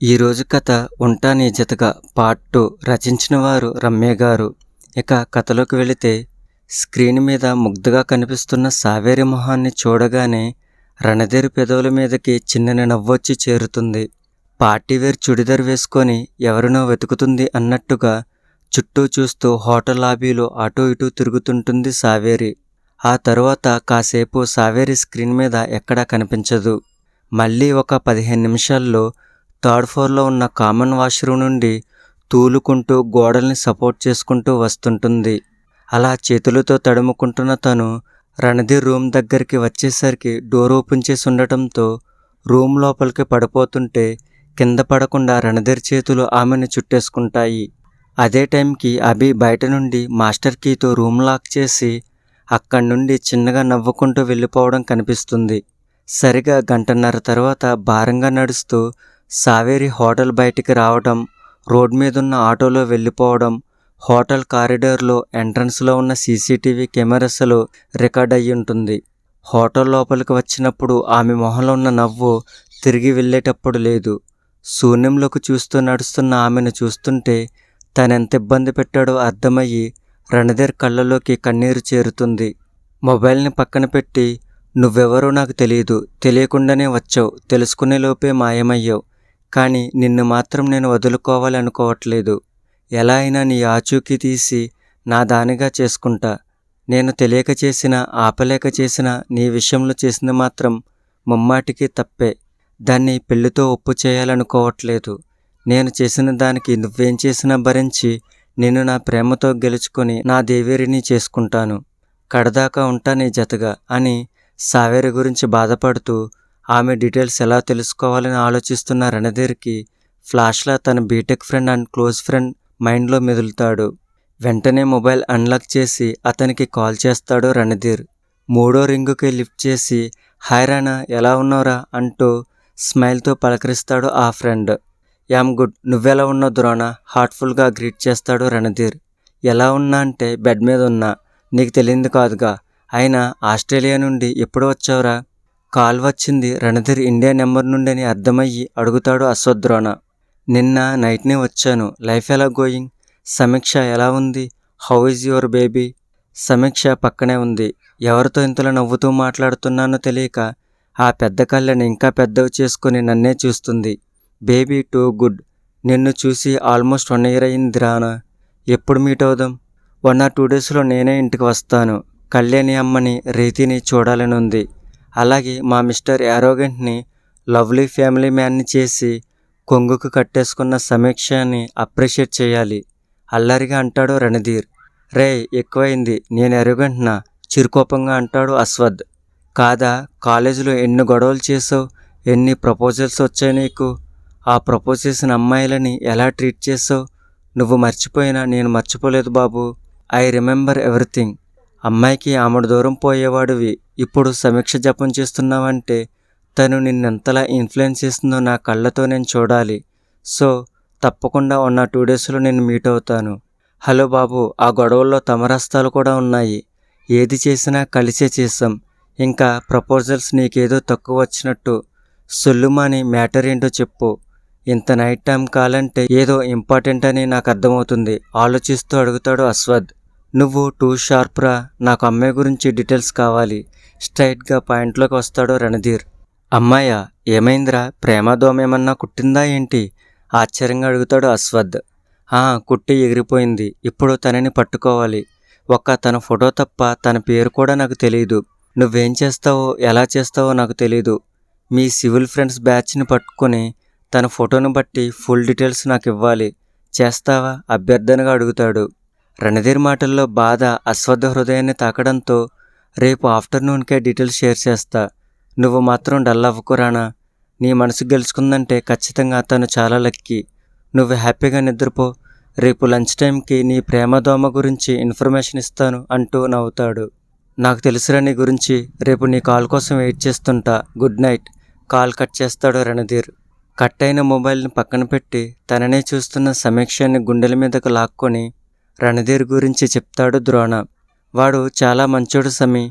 ఈరోజు కథ ఉంటా నీ జతగా పార్ట్ 2 రచించిన వారు రమ్య గారు. ఇక కథలోకి వెళితే, స్క్రీన్ మీద ముగ్ధగా కనిపిస్తున్న సావేరి మొహాన్ని చూడగానే రణధీర్ పెదవుల మీదకి చిన్నని నవ్వొచ్చి చేరుతుంది. పార్టీవేర్ చుడిదార్ వేసుకొని ఎవరినో వెతుకుతుంది అన్నట్టుగా చుట్టూ చూస్తూ హోటల్ లాబీలో అటూ ఇటూ తిరుగుతుంటుంది సావేరి. ఆ తరువాత కాసేపు సావేరి స్క్రీన్ మీద ఎక్కడా కనిపించదు. మళ్ళీ ఒక 15 నిమిషాల్లో థర్డ్ ఫ్లోర్లో ఉన్న కామన్ వాష్రూమ్ నుండి తూలుకుంటూ గోడల్ని సపోర్ట్ చేసుకుంటూ వస్తుంటుంది. అలా చేతులతో తడుముకుంటున్న తను రణధీర్ రూమ్ దగ్గరికి వచ్చేసరికి డోర్ ఓపెన్ చేసి ఉండటంతో రూమ్ లోపలికి పడిపోతుంటే కింద పడకుండా రణధీర్ చేతులు ఆమెను చుట్టేసుకుంటాయి. అదే టైంకి అభి బయట నుండి మాస్టర్ కీతో రూమ్ లాక్ చేసి అక్కడి నుండి చిన్నగా నవ్వుకుంటూ వెళ్ళిపోవడం కనిపిస్తుంది. సరిగా గంటన్నర తర్వాత భారంగా నడుస్తూ సావేరి హోటల్ బయటికి రావడం, రోడ్ మీదున్న ఆటోలో వెళ్ళిపోవడం, హోటల్ కారిడార్లో ఎంట్రన్స్లో ఉన్న సీసీటీవీ కెమెరాస్లో రికార్డ్ అయ్యి ఉంటుంది. హోటల్ లోపలికి వచ్చినప్పుడు ఆమె మొహంలో ఉన్న నవ్వు తిరిగి వెళ్ళేటప్పుడు లేదు. శూన్యంలోకి చూస్తూ నడుస్తున్న ఆమెను చూస్తుంటే తనెంత ఇబ్బంది పెట్టాడో అర్థమయ్యి రణధీర్ కళ్ళలోకి కన్నీరు చేరుతుంది. మొబైల్ని పక్కన పెట్టి, నువ్వెవరో నాకు తెలియదు, తెలియకుండానే వచ్చావు, తెలుసుకునే లోపే మాయమయ్యావు, కానీ నిన్ను మాత్రం నేను వదులుకోవాలి అనుకోవట్లేదు. ఎలా అయినా నీ ఆచూకీ తీసి నా దానిగా చేసుకుంటా. నేను తెలియక చేసినా ఆపలేక చేసినా నీ విషయంలో చేసింది మాత్రం ముమ్మాటికి తప్పే. దాన్ని పెళ్లితో ఒప్పు చేయాలనుకోవట్లేదు. నేను చేసిన దానికి నువ్వేం చేసినా భరించి నిన్ను నా ప్రేమతో గెలుచుకొని నా దేవేరిని చేసుకుంటాను. కడదాకా ఉంటా నీ జతగా అని సావేరి గురించి బాధపడుతూ ఆమె డీటెయిల్స్ ఎలా తెలుసుకోవాలని ఆలోచిస్తున్న రణధీర్కి ఫ్లాష్లా తన BTech friend and close friend మైండ్లో మెదులుతాడు. వెంటనే మొబైల్ అన్లాక్ చేసి అతనికి కాల్ చేస్తాడు రణధీర్. 3వ రింగుకి లిఫ్ట్ చేసి, హాయ్ రానా, ఎలా ఉన్నావురా అంటూ స్మైల్తో పలకరిస్తాడు ఆ ఫ్రెండ్. యామ్ గుడ్, నువ్వెలా ఉన్నావు ద్రోణ, హార్ట్ఫుల్గా గ్రీట్ చేస్తాడు రణధీర్. ఎలా ఉన్నా అంటే బెడ్ మీద ఉన్నా, నీకు తెలియంది కాదుగా. అయినా ఆస్ట్రేలియా నుండి ఎప్పుడు వచ్చావురా? కాల్ వచ్చింది రణధీర్ ఇండియా నెంబర్ నుండి అని అర్థమయ్యి అడుగుతాడు అశ్వద్రోణ. నిన్న నైట్నే వచ్చాను. లైఫ్ ఎలా గోయింగ్? సమీక్ష ఎలా ఉంది? How is your baby? సమీక్ష పక్కనే ఉంది. ఎవరితో ఇంతలో నవ్వుతూ మాట్లాడుతున్నానో తెలియక ఆ పెద్ద కళ్ళని ఇంకా పెద్దవి చేసుకుని నన్నే చూస్తుంది. Baby too good. నిన్ను చూసి ఆల్మోస్ట్ 1 year అయింది రానా. ఎప్పుడు మీట్ అవుదాం? 1 or 2 daysలో నేనే ఇంటికి వస్తాను. కళ్యాణి అమ్మని రీతిని చూడాలని ఉంది. అలాగే మా మిస్టర్ యారోగెంట్ని లవ్లీ ఫ్యామిలీ మ్యాన్ని చేసి కొంగుకు కట్టేసుకున్న సమీక్షని అప్రిషియేట్ చేయాలి అల్లరిగా అంటాడు రణధీర్. రే ఎక్కువైంది, నేను యారోగెంట్నా? చిరుకోపంగా అంటాడు అశ్వద్. కాదా, కాలేజీలో ఎన్ని గొడవలు చేసావు, ఎన్ని ప్రపోజల్స్ వచ్చాయి నీకు. ఆ ప్రపోజ్ చేసిన అమ్మాయిలని ఎలా ట్రీట్ చేసావు. నువ్వు మర్చిపోయినా నేను మర్చిపోలేదు బాబు. I remember everything. అమ్మాయికి ఆమెడు దూరం పోయేవాడివి, ఇప్పుడు సమీక్ష జపం చేస్తున్నావంటే తను నిన్నెంతలా ఇన్ఫ్లుయెన్స్ చేస్తుందో నా కళ్ళతో నేను చూడాలి. సో తప్పకుండా 1 or 2 daysలో నేను మీట్ అవుతాను. హలో బాబు, ఆ గొడవల్లో తమరస్తాలు కూడా ఉన్నాయి. ఏది చేసినా కలిసే చేసాం. ఇంకా ప్రపోజల్స్ నీకేదో తక్కువ వచ్చినట్టు. సొల్లుమాని మ్యాటర్ ఏంటో చెప్పు. ఇంత నైట్ టైం కాలంటే ఏదో ఇంపార్టెంట్ అని నాకు అర్థమవుతుంది ఆలోచిస్తూ అడుగుతాడు అశ్వద్. నువ్వు టూ షార్ప్రా, నాకు అమ్మాయి గురించి డీటెయిల్స్ కావాలి. స్ట్రైట్గా పాయింట్లోకి వస్తాడు రణధీర్. అమ్మాయా, ఏమైందిరా, ప్రేమ దోమేమన్నా కుట్టిందా ఏంటి? ఆశ్చర్యంగా అడుగుతాడు అశ్వద్. కుట్టి ఎగిరిపోయింది. ఇప్పుడు తనని పట్టుకోవాలి. తన ఫోటో తప్ప తన పేరు కూడా నాకు తెలియదు. నువ్వేం చేస్తావో ఎలా చేస్తావో నాకు తెలీదు. మీ సివిల్ ఫ్రెండ్స్ బ్యాచ్ని పట్టుకొని తన ఫోటోను బట్టి ఫుల్ డీటెయిల్స్ నాకు ఇవ్వాలి. చేస్తావా? అభ్యర్థనగా అడుగుతాడు. రణధీర్ మాటల్లో బాధ అశ్వద్ హృదయాన్ని తాకడంతో, రేపు ఆఫ్టర్నూన్కే డీటెయిల్స్ షేర్ చేస్తా. నువ్వు మాత్రం డల్ అవ్వకురానా. నీ మనసు గెలుచుకుందంటే ఖచ్చితంగా తను చాలా లక్కీ. నువ్వు హ్యాపీగా నిద్రపో. రేపు లంచ్ టైంకి నీ ప్రేమ దోమ గురించి ఇన్ఫర్మేషన్ ఇస్తాను అంటూ నవ్వుతాడు. నాకు తెలుసురా నీ గురించి. రేపు నీ కాల్ కోసం వెయిట్ చేస్తుంటా. Good night. కాల్ కట్ చేస్తాడు రణధీర్. కట్ అయిన మొబైల్ని పక్కన పెట్టి తననే చూస్తున్న సమీక్షని గుండెల మీదకు లాక్కొని రణధీర్ గురించి చెప్తాడు ద్రోణ. వాడు చాలా మంచోడు సమీ.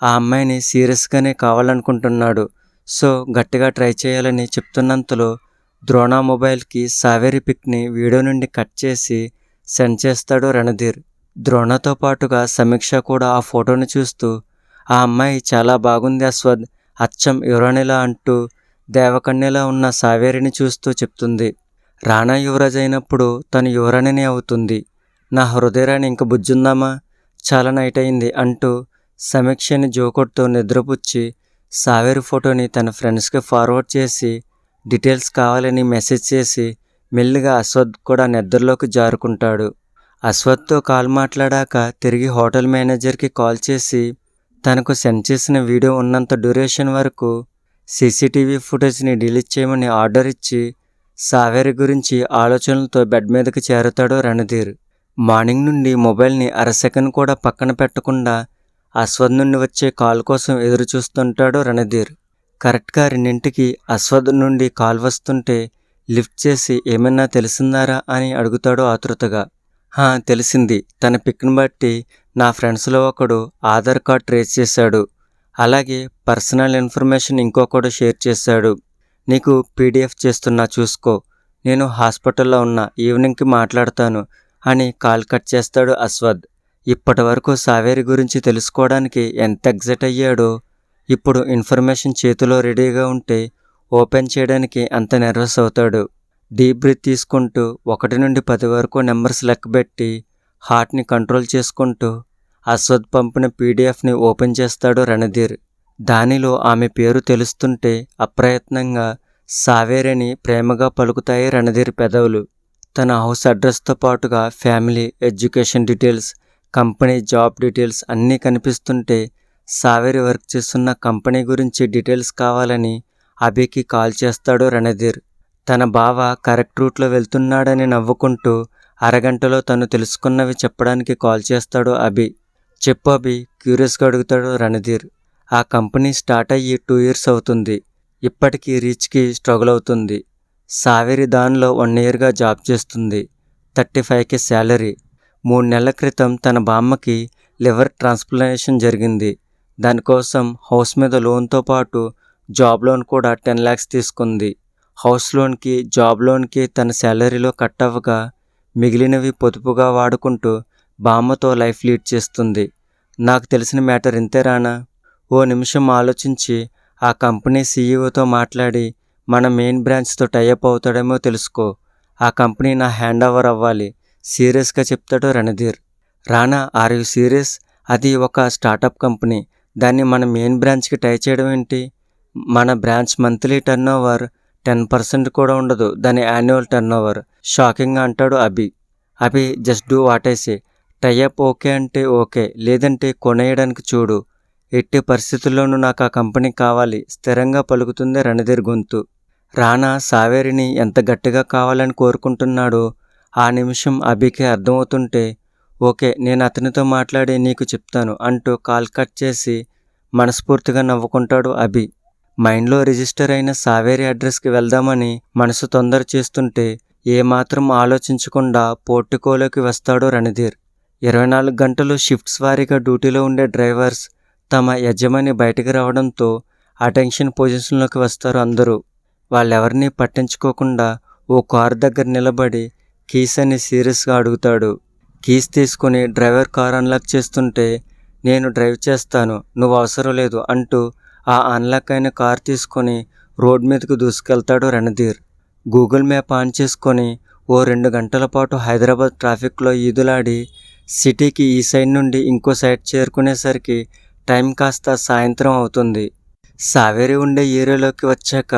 ఆ అమ్మాయిని సీరియస్గానే కావాలనుకుంటున్నాడు. సో గట్టిగా ట్రై చేయాలని చెప్తున్నంతలో ద్రోణ మొబైల్కి సావేరి పిక్ని వీడియో నుండి కట్ చేసి సెండ్ చేస్తాడు రణధీర్. ద్రోణతో పాటుగా సమీక్ష కూడా ఆ ఫోటోని చూస్తూ, ఆ అమ్మాయి చాలా బాగుంది అశ్వథ్, అచ్చం యువరాణిలా అంటూ దేవకన్యలా ఉన్న సావేరిని చూస్తూ చెప్తుంది. రాణా యువరాజ్ అయినప్పుడు తను యువరాణిని అవుతుంది. నా హృదయరాణి ఇంక బుజ్జుందామా, చాలా నైట్ అయింది అంటూ సమీక్షని జోకొడుతూ నిద్రపుచ్చి సావేరి ఫోటోని తన ఫ్రెండ్స్కి ఫార్వర్డ్ చేసి డీటెయిల్స్ కావాలని మెసేజ్ చేసి మెల్లిగా అశ్వథ్ కూడా నిద్రలోకి జారుకుంటాడు. అశ్వథ్తో కాల్ మాట్లాడాక తిరిగి హోటల్ మేనేజర్కి కాల్ చేసి తనకు సెండ్ చేసిన వీడియో ఉన్నంత డ్యూరేషన్ వరకు సీసీటీవీ ఫుటేజ్ని డిలీట్ చేయమని ఆర్డర్ ఇచ్చి సావేరి గురించి ఆలోచనలతో బెడ్ మీదకి చేరుతాడు రణధీర్. మార్నింగ్ నుండి మొబైల్ని అరసెకండ్ కూడా పక్కన పెట్టకుండా అశ్వథ్ నుండి వచ్చే కాల్ కోసం ఎదురు చూస్తుంటాడు రణధీర్. కరెక్ట్గా 2ంటికి అశ్వథ్ నుండి కాల్ వస్తుంటే లిఫ్ట్ చేసి ఏమన్నా తెలిసిందారా అని అడుగుతాడు ఆతృతగా. తెలిసింది, తన పిక్ని బట్టి నా ఫ్రెండ్స్లో ఒకడు ఆధార్ కార్డ్ ట్రేస్ చేశాడు, అలాగే పర్సనల్ ఇన్ఫర్మేషన్ ఇంకొకడు షేర్ చేశాడు. నీకు పీడిఎఫ్ చేస్తున్నా చూసుకో, నేను హాస్పిటల్లో ఉన్న, ఈవినింగ్కి మాట్లాడతాను అని కాల్ కట్ చేస్తాడు అశ్వథ్. ఇప్పటి వరకు సావేరి గురించి తెలుసుకోవడానికి ఎంత ఎగ్జైట్ అయ్యాడో ఇప్పుడు ఇన్ఫర్మేషన్ చేతిలో రెడీగా ఉంటే ఓపెన్ చేయడానికి అంత నర్వస్ అవుతాడు. డీప్ బ్రీత్ తీసుకుంటూ 1 నుండి 10 వరకు నెంబర్స్ లెక్కబెట్టి హార్ట్ని కంట్రోల్ చేసుకుంటూ అశ్వథ్ పంపిన పీడిఎఫ్ని ఓపెన్ చేస్తాడు రణధీర్. దానిలో ఆమె పేరు తెలుస్తుంటే అప్రయత్నంగా సావేరి అని ప్రేమగా పలుకుతాయి రణధీర్ పెదవులు. తన హౌస్ అడ్రస్తో పాటుగా family, education details, company job details అన్నీ కనిపిస్తుంటే సావేరి వర్క్ చేస్తున్న కంపెనీ గురించి డీటెయిల్స్ కావాలని అభికి కాల్ చేస్తాడు రణధీర్. తన బావ కరెక్ట్ రూట్లో వెళ్తున్నాడని నవ్వుకుంటూ అరగంటలో తను తెలుసుకున్నవి చెప్పడానికి కాల్ చేస్తాడు అభి. చెప్పు అభి, క్యూరియస్గా అడుగుతాడు రణధీర్. ఆ కంపెనీ స్టార్ట్ అయ్యి 2 years అవుతుంది. ఇప్పటికీ రీచ్కి స్ట్రగుల్ అవుతుంది. సావేరి దానిలో 1 yearగా జాబ్ చేస్తుంది. 35K salary. 3 నెలల క్రితం తన బామ్మకి లివర్ ట్రాన్స్ప్లాంటేషన్ జరిగింది. దానికోసం హౌస్ మీద లోన్తో పాటు జాబ్ లోన్ కూడా 10 lakhs తీసుకుంది. హౌస్ లోన్కి, జాబ్ లోన్కి తన శాలరీలో కట్ అవ్వగా మిగిలినవి పొదుపుగా వాడుకుంటూ బామ్మతో లైఫ్ లీడ్ చేస్తుంది. నాకు తెలిసిన మ్యాటర్ ఇంతే రానా. ఓ నిమిషం ఆలోచించి ఆ కంపెనీ సీఈఓతో మాట్లాడి మన మెయిన్ బ్రాంచ్తో టైఅప్ అవుతాడేమో తెలుసుకో. ఆ కంపెనీ నా హ్యాండ్ ఓవర్ అవ్వాలి, సీరియస్గా చెప్తాడు Randhir. Rana, are you serious? అది ఒక స్టార్టప్ కంపెనీ, దాన్ని మన మెయిన్ బ్రాంచ్కి టై చేయడం ఏంటి? మన బ్రాంచ్ మంత్లీ టర్న్ ఓవర్ 10% కూడా ఉండదు దాని యాన్యువల్ టర్న్ ఓవర్. షాకింగ్గా అంటాడు Abhi. Just do what I say. Tie up okay అంటే ఓకే, లేదంటే కొనేయడానికి చూడు. ఎట్టి పరిస్థితుల్లోనూ నాకు ఆ కంపెనీ కావాలి, స్థిరంగా పలుకుతుంది రణధీర్ గొంతు. రానా సావేరిని ఎంత గట్టిగా కావాలని కోరుకుంటున్నాడో ఆ నిమిషం అభికి అర్థమవుతుంటే, ఓకే, నేను అతనితో మాట్లాడి నీకు చెప్తాను అంటూ కాల్ కట్ చేసి మనస్ఫూర్తిగా నవ్వుకుంటాడు అభి. మైండ్లో రిజిస్టర్ అయిన సావేరి అడ్రస్కి వెళ్దామని మనసు తొందర చేస్తుంటే ఏమాత్రం ఆలోచించకుండా పోర్టికోలోకి వస్తాడు రణధీర్. 24 గంటలు షిఫ్ట్స్ వారీగా డ్యూటీలో ఉండే డ్రైవర్స్ తమ యజమాని బయటికి రావడంతో అటెన్షన్ పొజిషన్లోకి వస్తారు అందరూ. వాళ్ళెవరినీ పట్టించుకోకుండా ఓ కారు దగ్గర నిలబడి కీస్ అని సీరియస్గా అడుగుతాడు. కీస్ తీసుకుని డ్రైవర్ కార్ అన్లాక్ చేస్తుంటే, నేను డ్రైవ్ చేస్తాను, నువ్వు అవసరం లేదు అంటూ ఆ అన్లాక్ అయిన కార్ తీసుకొని రోడ్ మీదకు దూసుకెళ్తాడు రణధీర్. గూగుల్ మ్యాప్ ఆన్ చేసుకొని ఓ 2 గంటల పాటు హైదరాబాద్ ట్రాఫిక్లో ఈదులాడి సిటీకి ఈ సైడ్ నుండి ఇంకో సైడ్ చేరుకునేసరికి టైం కాస్త సాయంత్రం అవుతుంది. సావేరి ఉండే ఏరియాలోకి వచ్చాక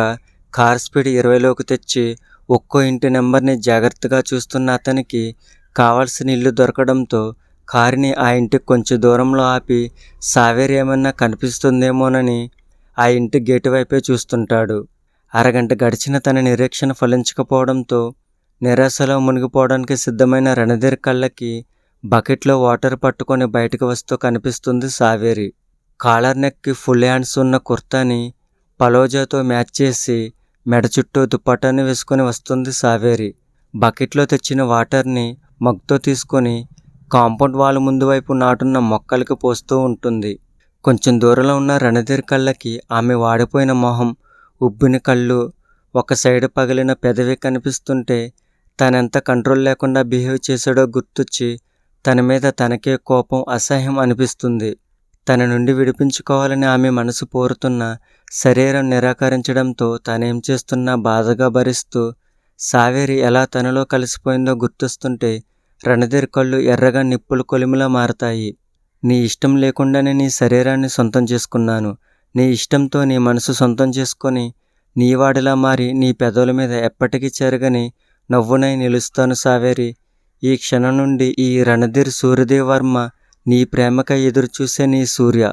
కార్ స్పీడ్ 20లోకి తెచ్చి ఒక్కో ఇంటి నెంబర్ని జాగ్రత్తగా చూస్తున్న అతనికి కావాల్సిన ఇల్లు దొరకడంతో కారుని ఆ ఇంటికి కొంచెం దూరంలో ఆపి సావేరి ఏమన్నా కనిపిస్తుందేమోనని ఆ ఇంటి గేటు వైపే చూస్తుంటాడు. అరగంట గడిచిన తన నిరీక్షణ ఫలించకపోవడంతో నిరాశలో మునిగిపోవడానికి సిద్ధమైన రణధీర్ కళ్ళకి బకెట్లో వాటర్ పట్టుకొని బయటకు వస్తూ కనిపిస్తుంది సావేరి. కాలర్ నెక్కి ఫుల్ హ్యాండ్స్ ఉన్న కుర్తాని పలోజాతో మ్యాచ్ చేసి మెడ చుట్టూ దుప్పటాన్ని వేసుకొని వస్తుంది సావేరి. బకెట్లో తెచ్చిన వాటర్ని మగ్తో తీసుకొని కాంపౌండ్ వాల్ ముందు వైపు నాటున్న మొక్కలకి పోస్తూ ఉంటుంది. కొంచెం దూరంలో ఉన్న రణధీర్ కళ్ళకి ఆమె వాడిపోయిన మొహం, ఉబ్బిన కళ్ళు, ఒక సైడు పగిలిన పెదవి కనిపిస్తుంటే తనెంత కంట్రోల్ లేకుండా బిహేవ్ చేశాడో గుర్తొచ్చి తన మీద తనకే కోపం, అసహ్యం అనిపిస్తుంది. తన నుండి విడిపించుకోవాలని ఆమె మనసు కోరుతున్న శరీరం నిరాకరించడంతో తనేం చేస్తున్నా బాధగా భరిస్తూ సావేరి ఎలా తనలో కలిసిపోయిందో గుర్తొస్తుంటే రణధీర్ కళ్ళు ఎర్రగా నిప్పుల కొలిమిలా మారతాయి. నీ ఇష్టం లేకుండానే నీ శరీరాన్ని సొంతం చేసుకున్నాను. నీ ఇష్టంతో నీ మనసు సొంతం చేసుకొని నీ వాడిలా మారి నీ పెదవుల మీద ఎప్పటికీ చెరగని నవ్వునై నిలుస్తాను సావేరి. ఈ క్షణం నుండి ఈ రణధీర్ సూర్యదేవ్ వర్మ నీ ప్రేమకై ఎదురుచూసే నీ సూర్య.